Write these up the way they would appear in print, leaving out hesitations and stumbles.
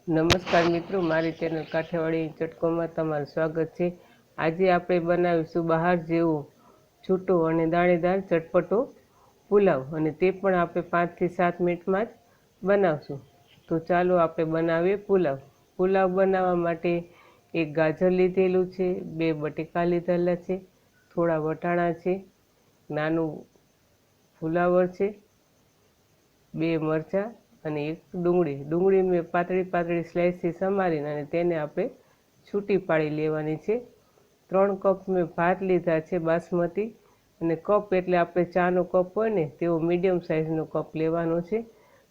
નમસ્કાર મિત્રો, મારી ચેનલ કાઠિયાવાડી ચટકોમાં તમારું સ્વાગત છે। આજે આપણે બનાવીશું બહાર જેવો છૂટો અને દાણેદાર ચટપટો પુલાવ, અને તે પણ આપણે 5 થી 7 મિનિટમાં જ બનાવશું। તો ચાલો આપણે બનાવીએ પુલાવ। પુલાવ બનાવવા માટે એક ગાજર લીધેલું છે, 2 બટેકા લીધેલા છે, થોડા વટાણા છે, નાનું ફુલાવર છે, 2 મરચાં અને એક ડુંગળી મેં પાતળી સ્લાઇસથી સમારીને અને તેને આપણે છૂટી પાડી લેવાની છે। 3 કપ મેં ભાત લીધા છે બાસમતી, અને કપ એટલે આપણે ચાનો કપ હોય ને તેવો મીડિયમ સાઇઝનો કપ લેવાનો છે,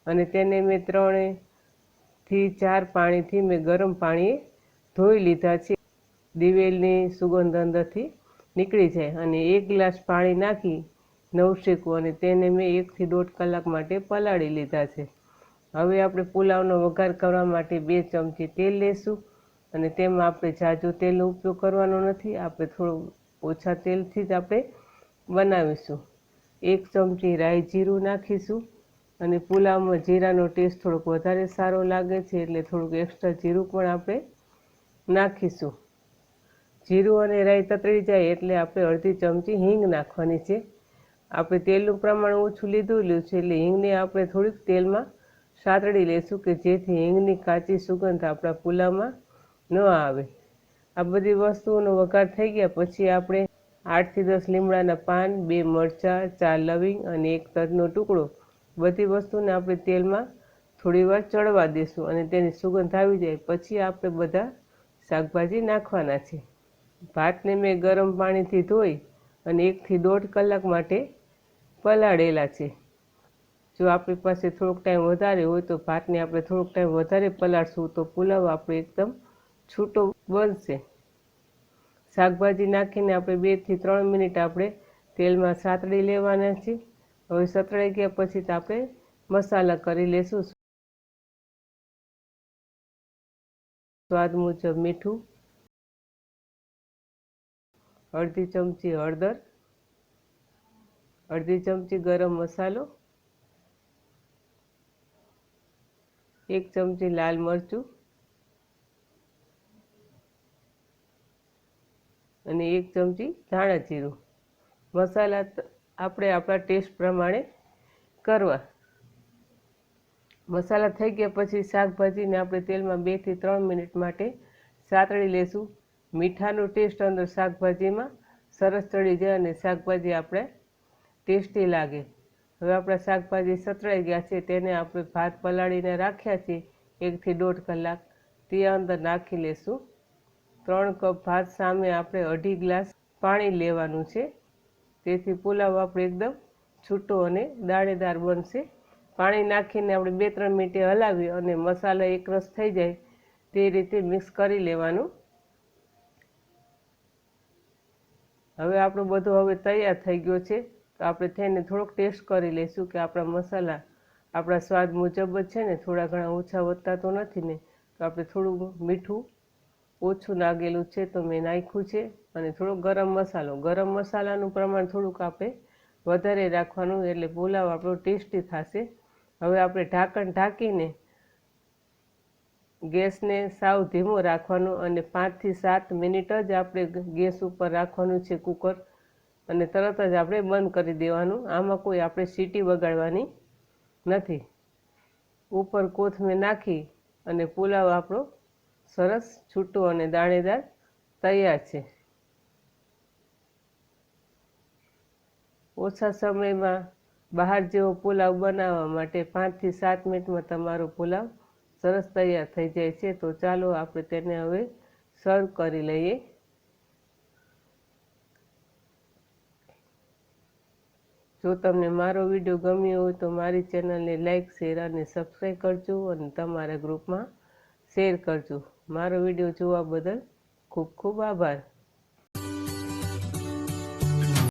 અને તેને મેં 3 થી 4 પાણીથી મેં ગરમ પાણીએ ધોઈ લીધા છે। દિવેલની સુગંધ અંદરથી નીકળી જાય, અને 1 ગ્લાસ પાણી નાખી નવશેકું, અને તેને મેં 1 થી 1.5 કલાક માટે પલાળી લીધા છે। હવે આપણે પુલાવનો વઘાર કરવા માટે 2 ચમચી તેલ લેશું, અને તેમાં આપણે ઝાઝો તેલનો ઉપયોગ કરવાનો નથી, આપણે થોડું ઓછા તેલથી જ આપણે બનાવીશું। 1 ચમચી રાઈ જીરું નાખીશું, અને પુલાવમાં જીરાનો ટેસ્ટ થોડોક વધારે સારો લાગે છે એટલે થોડુંક એક્સ્ટ્રા જીરું પણ આપણે નાખીશું। જીરું અને રાઈ તતળી જાય એટલે આપણે અડધી ચમચી હિંગ નાખવાની છે। આપણે તેલનું પ્રમાણ ઓછું લીધેલું છે એટલે હિંગને આપણે થોડીક તેલમાં સાતળી લેશું કે જેથી હિંગની કાચી સુગંધ આપણા પુલાવમાં ન આવે। આ બધી વસ્તુઓનો વઘાર થઈ ગયા પછી આપણે 8 થી 10 લીમડાના પાન, 2 મરચાં, 4 લવિંગ અને 1 તજનો ટુકડો, બધી વસ્તુને આપણે તેલમાં થોડીવાર ચડવા દેશું, અને તેની સુગંધ આવી જાય પછી આપણે બધા શાકભાજી નાખવાના છે। ભાતને મેં ગરમ પાણીથી ધોઈ અને 1 થી 1.5 કલાક માટે પલાળેલા છે। જો આપણી પાસે થોડોક ટાઈમ વધારે હોય તો ભાતને આપણે થોડોક ટાઈમ વધારે પલાળશું તો પુલાવ આપણે એકદમ છૂટો બનશે। શાકભાજી નાખીને આપણે 2 થી 3 મિનિટ આપણે તેલમાં સાતળી લેવાના છે। હવે સતળાઈ ગયા પછી આપણે મસાલા કરી લેશું। સ્વાદ મુજબ મીઠું, અડધી ચમચી હળદર, અડધી ચમચી ગરમ મસાલો, 1 ચમચી લાલ મરચું, અને 1 ચમચી ધાણા જીરું। મસાલા આપણે આપણા ટેસ્ટ પ્રમાણે કરવા। મસાલા થઈ ગયા પછી શાકભાજીને આપણે તેલમાં 2 થી 3 મિનિટ માટે સાતળી લેશું। મીઠાનો ટેસ્ટ અંદર શાકભાજીમાં સરસ ચડી જાય અને શાકભાજી આપણે ટેસ્ટી લાગે। હવે આપણા શાકભાજી સતળાઈ ગયા છે, તેને આપણે ભાત પલાળીને રાખ્યા છે 1 થી 1.5 કલાક, તે અંદર નાખી લેશું। 3 કપ ભાત સામે આપણે 2.5 ગ્લાસ પાણી લેવાનું છે, તેથી પુલાવ આપણે એકદમ છૂટો અને દાણેદાર બનશે। પાણી નાખીને આપણે 2-3 મિનિટે હલાવી અને મસાલા એકરસ થઈ જાય તે રીતે મિક્સ કરી લેવાનું। હવે આપણો બધો હવે તૈયાર થઈ ગયો છે, તો આપણે તેને થોડોક ટેસ્ટ કરી લઈશું કે આપણા મસાલા આપણા સ્વાદ મુજબ જ છે ને, થોડા ઘણા ઓછા વધતા તો નથી ને। તો આપણે થોડું મીઠું ઓછું લાગેલું છે તો મેં નાખ્યું છે, અને થોડો ગરમ મસાલાનું પ્રમાણ થોડુંક આપણે વધારે રાખવાનું એટલે પુલાવ આપણો ટેસ્ટી થશે। હવે આપણે ઢાંકણ ઢાંકીને ગેસને સાવ ધીમો રાખવાનો, અને 5 થી 7 મિનિટ જ આપણે ગેસ ઉપર રાખવાનું છે કુકર, અને તરત જ આપણે બંધ કરી દેવાનું। આમાં કોઈ આપણે સીટી વગાડવાની નથી। ઉપર કોથમીર નાખી અને પુલાવ આપણો સરસ છૂટો અને દાણેદાર તૈયાર છે। ઓછા સમયમાં બહાર જેવો પુલાવ બનાવવા માટે 5 થી 7 મિનિટમાં તમારો પુલાવ સરસ તૈયાર થઈ જાય છે। તો ચાલો આપણે તેને હવે સર્વ કરી લઈએ। જો તમને મારો વિડીયો ગમ્યો હોય તો મારી ચેનલને લાઈક, શેર અને સબસ્ક્રાઈબ કરજો, અને તમારા ગ્રુપમાં શેર કરજો। મારો વિડીયો જોવા બદલ ખૂબ ખૂબ આભાર।